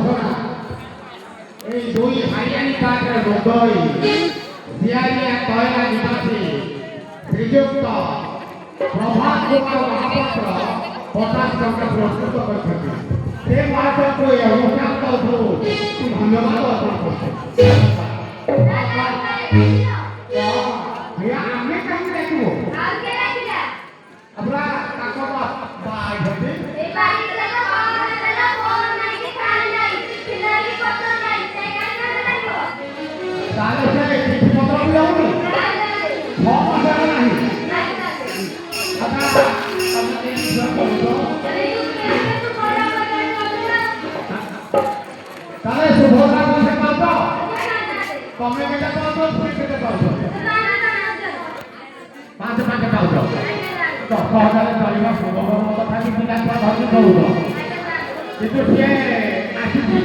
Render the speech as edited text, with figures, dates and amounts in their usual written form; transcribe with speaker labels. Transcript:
Speaker 1: ঘোষণা এই দুই হারিয়ানি কাঠের মধ্যই জিয়ারিয়া কয়লা নিবাসী শ্রীযুক্ত প্রভাত কুমার মহাপাত্র 50 টঙ্কা প্রস্তুত କରିଛନ୍ତି ସେ ମହାପାତ୍ର এই অনুষ্ঠান করবো ধন্যবাদ অর্পণ করছে ଆମେ କାହିଁକି ଡାକିବୁ আমরা ତାଙ୍କ ବାଇ ହେବେ ତାହେଲେ ସେ ଚିଠି ପତ୍ର ବି ଯାଉନି 6 ମାସ ହେଲା ନାହିଁ ତାହେଲେ ଶୁଭତା ପଇସା ପାଉଛ ତମେ କେତେ ପାଉଛ ପୁଣି କେତେ ପାଉଛ 5 ପାଉଛ 10,000 ଚଳିବ ଶୁଭ କଥା ବି ପିଲା ଛୁଆ ଧରିକି କହୁଛ କିନ୍ତୁ ସିଏ ଆସିଛି